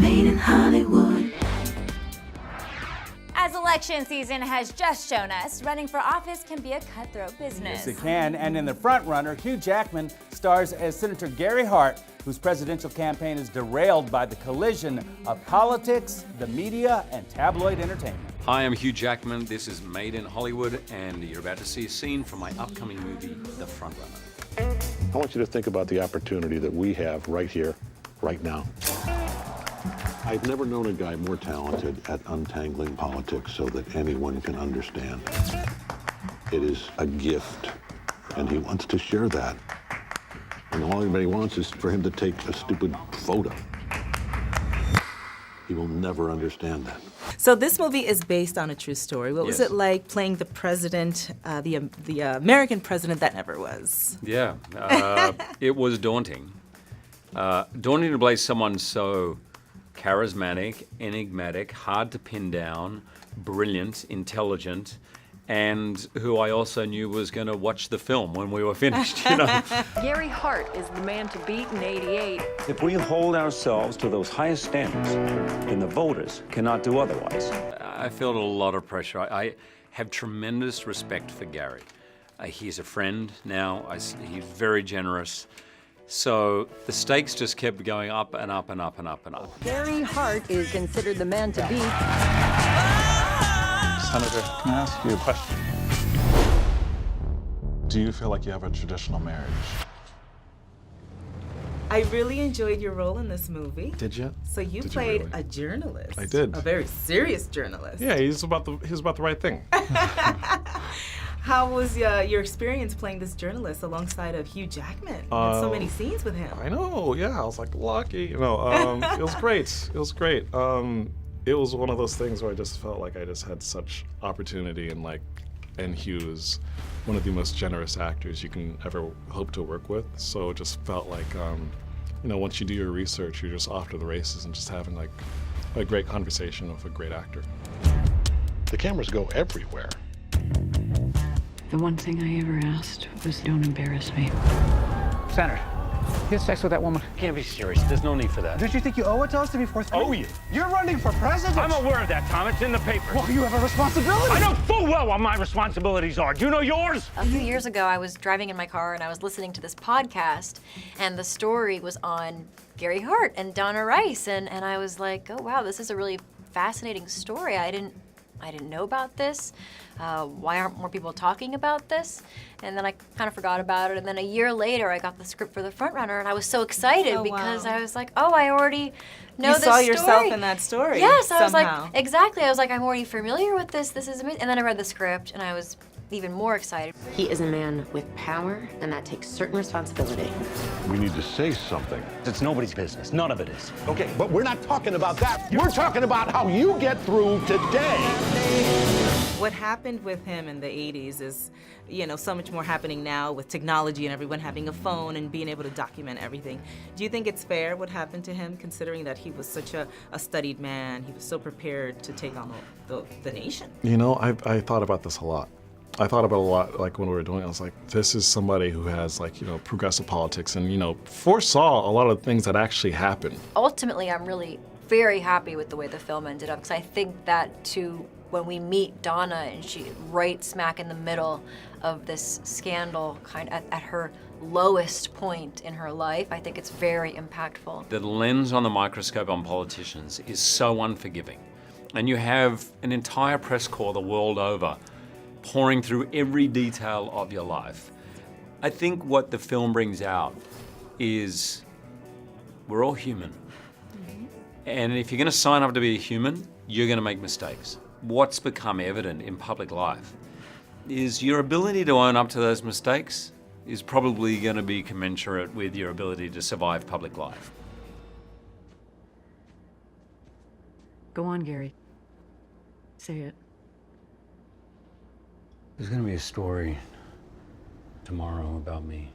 Made in Hollywood. As election season has just shown us, running for office can be a cutthroat business. Yes, it can. And in The Front Runner, Hugh Jackman stars as Senator Gary Hart, whose presidential campaign is derailed by the collision of politics, the media, and tabloid entertainment. Hi, I'm Hugh Jackman. This is Made in Hollywood, and you're about to see a scene from my upcoming movie, The Front Runner. I want you to think about the opportunity that we have right here, right now. I've never known a guy more talented at untangling politics so that anyone can understand. It is a gift, and he wants to share that. And all anybody wants is for him to take a stupid photo. He will never understand that. So this movie is based on a true story. What was Yes. it like playing the president, the American president that never was? Yeah, it was daunting. Daunting to play someone so charismatic, enigmatic, hard to pin down, brilliant, intelligent, and who I also knew was going to watch the film when we were finished, you know. Gary Hart is the man to beat in '88. If we hold ourselves to those highest standards, then the voters cannot do otherwise. I felt a lot of pressure. I have tremendous respect for Gary. He's a friend now. He's very generous. So the stakes just kept going up and up and up and up and up. Gary Hart is considered the man to beat. Senator, can I ask you a question? Do you feel like you have a traditional marriage? I really enjoyed your role in this movie. Did you? So you Did played really? a journalist. I did. A very serious journalist. Yeah, he was about the right thing. How was your experience playing this journalist alongside of Hugh Jackman? You had so many scenes with him. I know, yeah, I was like lucky, it was great, it was great. It was one of those things where I just felt like I just had such opportunity, and Hugh is one of the most generous actors you can ever hope to work with, so it just felt like, once you do your research, you're just off to the races and just having like a great conversation with a great actor. The cameras go everywhere. The one thing I ever asked was don't embarrass me. Senator, you had sex with that woman? Can't be serious. There's no need for that. Did you think you owe it to us to be forthcoming? Owe you? You're running for president. I'm aware of that, Tom. It's in the paper. Well, you have a responsibility. I know full well what my responsibilities are. Do you know yours? A few years ago, I was driving in my car and I was listening to this podcast, and the story was on Gary Hart and Donna Rice, and I was like, oh wow, this is a really fascinating story. I didn't know about this. Why aren't more people talking about this? And then I kind of forgot about it. And then a year later, I got the script for The Front Runner, and I was so excited because I was like, oh, I already know this story. You saw yourself in that story. Yes, I was somehow. like, exactly. I was like, I'm already familiar with this. This is amazing. And then I read the script, and I was even more excited. He is a man with power, and that takes certain responsibility. We need to say something. It's nobody's business. None of it is. Okay, but we're not talking about that. We're talking about how you get through today. What happened with him in the 80s is, so much more happening now with technology and everyone having a phone and being able to document everything. Do you think it's fair what happened to him, considering that he was such a studied man? He was so prepared to take on the nation. I thought about this a lot. I thought about it a lot, when we were doing it. I was like, this is somebody who has, progressive politics and, foresaw a lot of things that actually happened. Ultimately, I'm really very happy with the way the film ended up, because I think that too, when we meet Donna and she right smack in the middle of this scandal, kind of at her lowest point in her life, I think it's very impactful. The lens on the microscope on politicians is so unforgiving. And you have an entire press corps the world over pouring through every detail of your life. I think what the film brings out is we're all human. And if you're going to sign up to be a human, you're going to make mistakes. What's become evident in public life is your ability to own up to those mistakes is probably going to be commensurate with your ability to survive public life. Go on, Gary. Say it. There's going to be a story tomorrow about me.